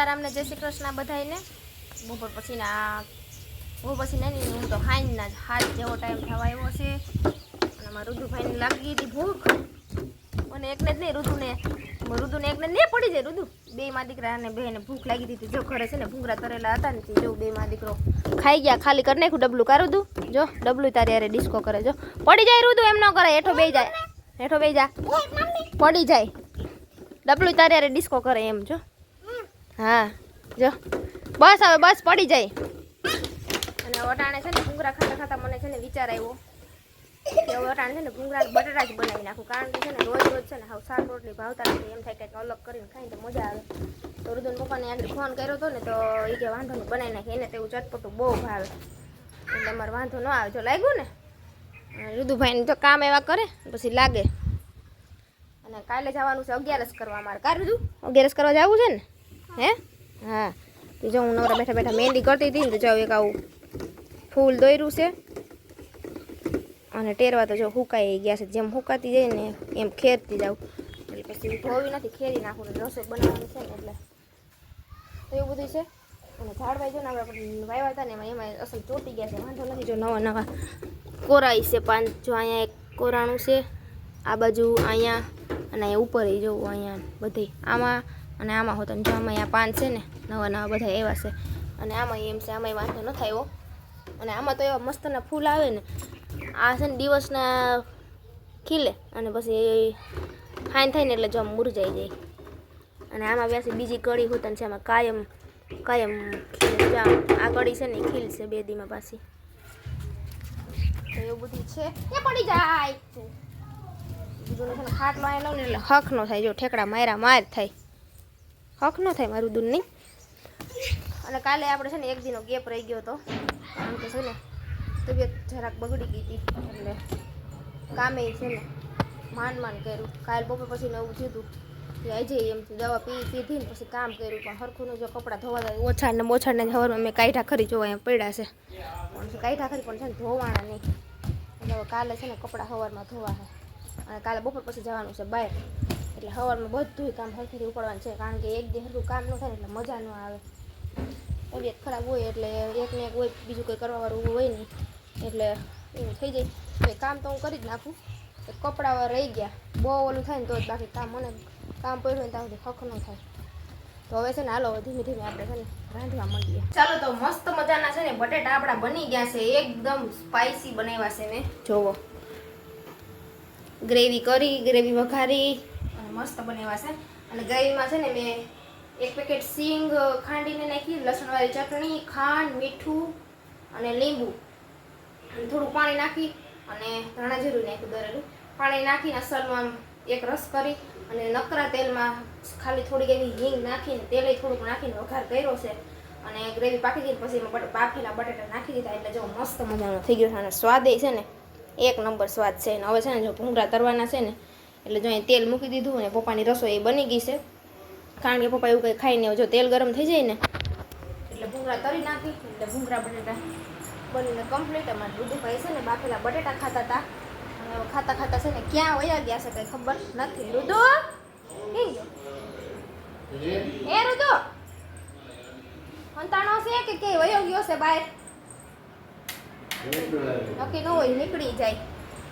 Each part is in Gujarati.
સીતારામને જય શ્રી કૃષ્ણ બધાને. બપોર પછી નહીં હું તો ખાઈને જ હાથ જેવો ટાઈમ થવા આવ્યો છે અને અમારા રુદુભાઈને લાગી હતી ભૂખ અને એકને જ નહીં રુદુને એકને નહીં પડી જાય રુદુ બે માં દીકરાને બેને ભૂખ લાગી હતી. જો ઘરે છે ને ભૂંગરા તરેલા હતા ને જો બે માં દીકરો ખાઈ ગયા. ખાલી કરી નાખ્યું ડબલું કારું તું જો ડબલું તારી યારે ડિસ્કો કરે જો પડી જાય રુદુ એમ ન કરે હેઠો બે જા પડી જાય ડબલું તારી યારે ડિસ્કો કરે એમ જો. હા જો બસ હવે બસ પડી જાય. અને વટાણે છે ને ભૂંગરા ખાતા મને છે ને વિચાર આવ્યો કે વટાણે છે ને ભૂંગરા બટાટા જ બનાવી નાખું. કારણ કે છે ને રોજ છે ને હાવ શાક રોટલી ભાવતા નથી. એમ થાય કંઈક અલગ કરીને ખાઈને તો મજા આવે. તો રુદુન પપ્પાને આગળ ફોન કર્યો હતો ને તો એ કે વાંધો નહીં બનાવી નાખે. એને તેવું ચટપટું બહુ ભાવે એટલે અમારે વાંધો ન આવે. જો લાગ્યું ને રુદુભાઈને તો કામ એવા કરે પછી લાગે. અને કાલે જવાનું છે 11 કરવા અમારે. કાર રુદુ 11 કરવા જવું છે ને હે? હા તો જો હું નવરા બેઠા મહેંદી કરતી હતી ને તો જાઉં એક આવું ફૂલ દોર્યું છે અને ટેરવા તો જો હુકાઈ ગયા છે. જેમ હુકાતી જાય ને એમ ખેરતી જાઉં એટલે પછી ધોવી નથી ખેરી નાખું ને રસોઈ બનાવવાની છે ને એટલે તો એવું બધું છે. અને ઝાડવાઈ જો ને આપણે વાવ્યા હતા ને એમાં અસલ ચોટી ગયા છે. વાંધો નથી જો નવા કોરાઈ છે પાન. જો અહીંયા એક કોરાણું છે આ બાજુ અહીંયા અને અહીંયા ઉપર જોવું અહીંયા બધે આમાં અને આમાં હોતા જો આમાં અહીંયા પાન છે ને નવા બધા એવા છે. અને આમાં એમ છે આમાં વાંધો ન થાય એવો. અને આમાં તો એવા મસ્તના ફૂલ આવે ને આ છે ને દિવસના ખીલે અને પછી ફાઇન થાય ને એટલે જો મુરજાઈ જાય. અને આમાં વ્યાસી બીજી કળી હોતા છે આમાં કાયમ ખીલે. આ કળી છે ને ખીલ છે 2 દીમાં પાછી. તો એવું બધું છે એ પડી જાય બીજું છે ને ખાટલો આવી લઉં ને એટલે હક ન થાય. જો ઠેકડા માર થાય હક ન થાય મારું દૂધ નહીં. અને કાલે આપણે છે ને એક દીનો ગેપ રહી ગયો હતો કારણ કે છે ને તબિયત જરાક બગડી ગઈ હતી એટલે કામે છે ને માંડ કર્યું. કાલે બપોર પછી નવું થયું હતું કે આવી જઈએ એમ દવા પીધી ને પછી કામ કર્યું. પણ હરખું જો કપડાં ધોવા જાય ઓછાને હવારમાં મેં કાઢ્યા ખરી જોવા એમ પડ્યા છે પણ કાઢ્યા ખરી પણ છે ને ધોવાના નહીં. એટલે હવે કાલે છે ને કપડાં સવારમાં ધોવા છે. અને કાલે બપોર પછી જવાનું છે બહાર એટલે સવારમાં બધું કામ હરખેથી ઉપાડવાનું છે. કારણ કે એક દી હરખું કામ ન થાય ને એટલે મજા ન આવે. તબિયત ખરાબ હોય એટલે એકને એક હોય બીજું કંઈ કરવાવાળું હોય નહીં એટલે એવું થઈ જાય. એટલે કામ તો હું કરી જ નાખું. કપડાં રહી ગયા બહુ ઓલું થાય ને તો જ બાકી મને કામ પડ્યું હોય ને ત્યાં સુધી હક ન થાય. તો હવે છે ને હાલો ધીમે આપણે છે ને રાંધવા માંડીએ. ચાલો તો મસ્ત મજાના છે ને બટેટા આપણા બની ગયા છે. એકદમ સ્પાઇસી બનાવ્યા છે મેં જોવો. ગ્રેવી વઘારી અને મસ્ત બનાવ્યા છે. અને ગ્રેવીમાં છે ને મેં 1 પેકેટ સિંગ ખાંડીને નાખી, લસણવાળી ચટણી, ખાંડ, મીઠું અને લીંબુ અને થોડું પાણી નાખી અને ધાણા જીરું નાખ્યું દરેલું. પાણી નાખીને અસલમાં એક રસ કરી અને નકરા તેલમાં ખાલી થોડીક એવી હિંગ નાખીને તેલ થોડુંક નાખીને વઘાર કર્યો છે. અને ગ્રેવી પાકી ગઈ પછી એમાં બાફેલા બટાટા નાખી દીધા એટલે જો મસ્ત મજાનો થઈ ગયો છે. અને સ્વાદે છે ને 1 નંબર સ્વાદ છે. અને હવે છે ને જો ભૂંગળા તરવાના છે ને એટલે જો અહીં તેલ મૂકી દીધું અને પપ્પાની રસોઈ બની ગઈ છે. કારણ કે પપ્પા એવું કંઈ ખાઈને જો તેલ ગરમ થઈ જાય ને એટલે ભૂંગળા તરી નાખી એટલે ભૂંગળા બટેટા બનીને કમ્પ્લીટ. અમારે રુદુભાઈ છે ને બાફેલા બટેટા ખાતા હતા અને ખાતા છે ને ક્યાં વયા ગયા છે કંઈ ખબર નથી. રુદુ ક્યાં ગયો એ રુદુ અંતાણો છે કે ક્યાંય વયો ગયો છે બહાર નક્કી ન હોય નીકળી જાય.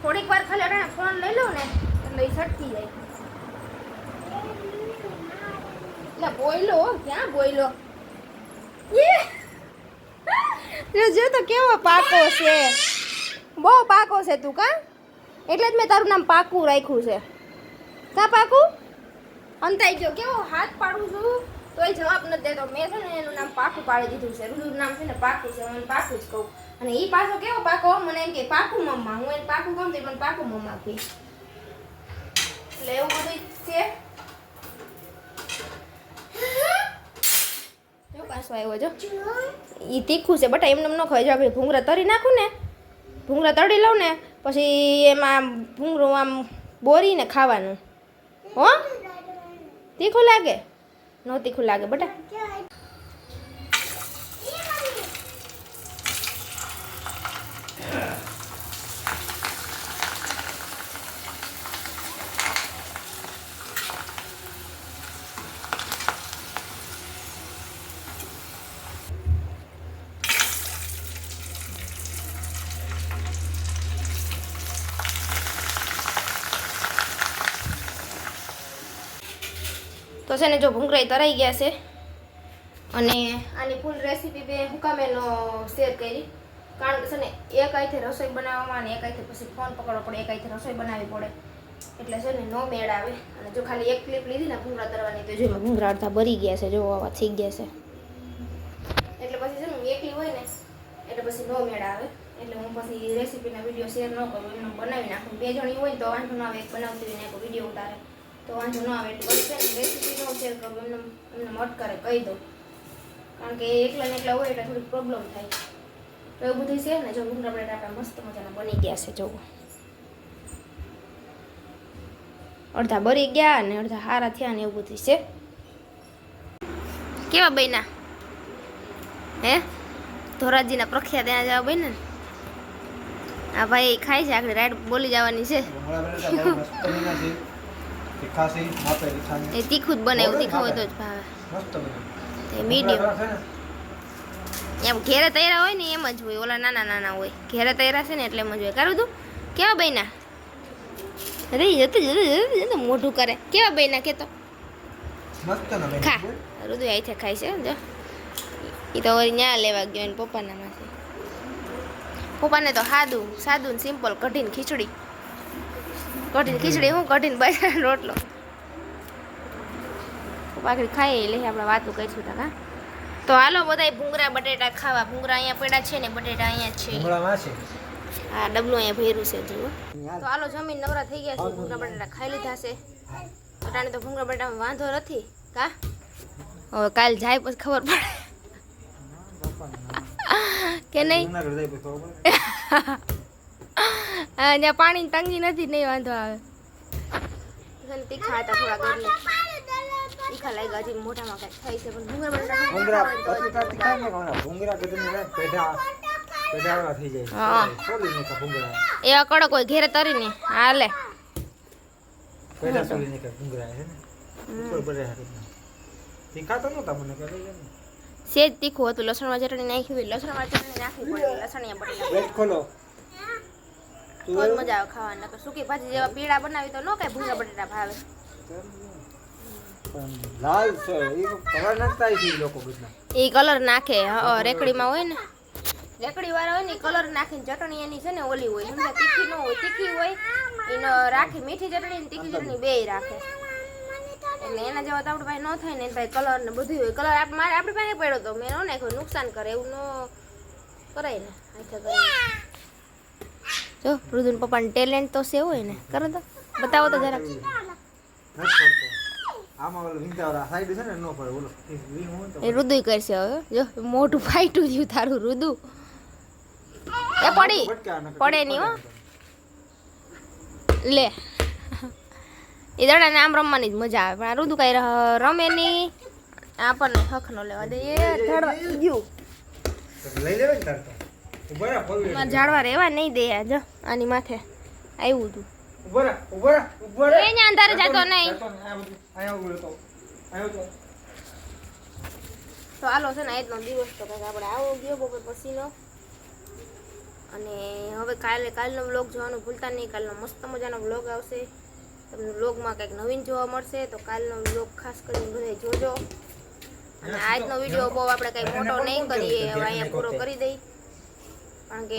થોડીક વાર ખાલી અટાણે ફોન લઈ લઉં ને એટલે એ છટકી જાય. એટલે બોયલો ક્યાં બોયલો જો તો કેવો પાકો છે. બહુ પાકો છે તું કા એટલે જ મેં તારું નામ પાકું રાખ્યું છે. કા પાકું અંતાઈ ગયો કેવો હાથ પાડું છું તોય જવાબ નથી દેતો. મેં છે ને એનું નામ પાકું પાડી દીધું છે. રુદુનું નામ છે ને પાકું છે. હું પાકું જ કહું. અને એ પાછો કેવો પાકો મને એમ કે પાકું મમ્મા. હું એને પાકું કહું તો મને પાકું મમ્મા કહે. એટલે એવું બધું છે. જો પાછો આવ્યો જો એ તીખું છે બટા એમને ન ખવાય. જો આપણે ભૂંગળા તરી નાખું ને ભૂંગળા તળી લઉં ને પછી એમાં ભૂંગળું આમ બોરીને ખાવાનું. હો તીખું લાગે? ન તીખું લાગે બટા. તો છે ને જો ભૂંગળા તરાઈ ગયા છે અને આની ફૂલ રેસીપી બે હુકામેનો શેર કરી કારણ કે છે ને એક આઈથી રસોઈ બનાવવામાં અને એક આઈથી પછી ફોન પકડવો પડે એક આઈથી રસોઈ બનાવવી પડે એટલે છે ને નો મેળ આવે અને જો ખાલી એક ક્લિપ લીધી ને ભૂંગળા તરવાની તો જો ભૂંગળા અડધા ભરી ગયા છે જો આવા થઈ ગયા છે એટલે પછી છે ને એકલી હોય ને એટલે પછી નો મેળ આવે એટલે હું પછી રેસીપીના વિડીયો શેર ન કરું એમને બનાવી નાખું બે જણી હોય તો વાંધો ના આવે એક બનાવતી હોય ને એક વિડીયો ઉતારે તો વાંધો ન આવે એટલે પછી છે ને રેસીપી ન શેર કરું એમને મટકારે કહી દઉં કારણ કે એકલા ને એકલા હોય એટલે થોડીક પ્રોબ્લેમ થાય તો એવું બધું છે ને જો ભૂંગળા બટાટા મસ્ત મજાના બની ગયા છે જો અડધા બરી ગયા અને અડધા હારા થયા ને એવું બધું છે કેવા બન્યા હે ધોરાજીના પ્રખ્યાત ત્યાં જવા બન્યા ને આ ભાઈ ખાય છે આગળ રાઈડ બોલી જવાની છે એ તીખું જ બનાવ્યું તીખું હોય તો જ ભાવે મીડિયમ એમ ઘેરે તૈયાર હોય ને એમ જ હોય ઓલા નાના નાના હોય ઘેરે તૈયાર છે ને એટલે એમ જ હોય કરું તું કેવા બન્યા અરે જતું મોઢું કરે કેવા બન્યા કે તો ખા રુદુ આઈ ખાય છે જો એ તો વળી ન્યા લેવા ગયો એને પપ્પાના માંથી પપ્પાને તો સાદું સિમ્પલ કઢીને ખીચડી હું કઢીને બજાર રોટલો પાકડી ખાઈ લે આપણે વાતો કરીશું તા તો હાલો બધાય ભૂંગળા બટેટા ખાવા ભૂંગળા અહીંયા પડ્યા છે ને બટેટા અહીંયા છે હા ડબલું અહીંયા ભર્યું છે જુઓ તો હાલો જમીન નવરા થઈ ગયા છે ભૂંગળા બટેટા ખાઈ લીધા છે અટાણે તો ભૂંગળા બટેટામાં વાંધો નથી કા હવે કાલ જાય પછી ખબર પડે કે નહીં જ્યાં પાણીની તંગી નથી નહીં વાંધો આવે તીખા હતા થોડા ગરમી તીખા લાગ્યા હજી મોઢામાં કાંઈ થાય છે પણ એવા કડક હોય ઘેરે તરીને હાલે સેજ તીખું હતું લસણમાં ચટણી નાખી હોય લસણમાં ચટણી નાખવી પડે લસણિયા બટેટા ખોલો તો મજા આવે ખાવાની નકર સૂકી ભાજી જેવા પીળા બનાવી તો ન કાંઈ ભૂંગળા બટેટા ભાવે લાલ છે એ કલર નાખતા છે લોકો બધા એ કલર નાખે રેકડીમાં હોય ને રેકડી વાળા હોય ને કલર નાખીને ચટણી એની છે ને ઓલી હોય સમજા તીખી ન હોય તીખી હોય એને રાખે મીઠી ચટણી ને તીખી ચટણી બેય રાખે એટલે એના જેવા તો આપણે પાસે ન થાય ને ભાઈ કલર ને બધું હોય કલર મારે આપણી પાસે પડ્યો તો મેં ન નાખ્યો નુકસાન કરે એવું ન કરાય ને હાથે કરે જો રુદુન પપ્પાને ટેલેન્ટ તો છે હોય ને કરો તો બતાવો તો જરાક આમાં ઓલો વિંધાવરા સાઈડ છે ને નો પડે ઓલો એ રુદુ કરશે હવે જો મોટું ફાઈટું થયું તારું રુદુ એ પડે નહીં હો લે એ દડાને આમ રમવાની જ મજા આવે પણ આ રુદુ કઈ રમે નહીં આપણને હક નો લેવા દે એ ધડવા ગયું લઈ લેવાય ને તાર તો માં ઝાડવા રહેવા નહીં દે જો આની માથે આવ્યું હતું ઉભરા એ ન્યા અંધારે જતો નહીં તો હાલો છે ને આજનો દિવસ તો કંઈક આપણે આવો ગયો બપોર પછીનો અને હવે કાલનો વ્લોગ જોવાનું ભૂલતા નહીં કાલનો મસ્ત મજાનો વ્લોગ આવશે તમને વ્લોગમાં કંઈક નવીન જોવા મળશે તો કાલનો વ્લોગ ખાસ કરીને બધા જોજો અને આજનો વિડીયો બહુ આપણે કંઈ મોટો નહીં કરીએ હવે અહીંયા પૂરો કરી દઈ કારણ કે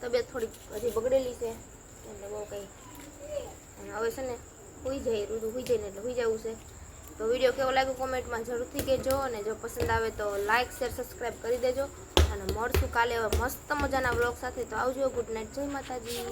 તબિયત થોડી હજી બગડેલી છે એટલે બહુ કંઈ હવે છે ને સુઈ જાય રુદુ સુઈ જાય ને એટલે સુઈ જવું છે તો વિડીયો કેવો લાગ્યો કોમેન્ટમાં જરૂરથી કહેજો અને જો પસંદ આવે તો લાઇક શેર સબસ્ક્રાઈબ કરી દેજો અને મળશું કાલે હવે મસ્ત મજાના વ્લોગ સાથે તો આવજો ગુડ નાઇટ જય માતાજી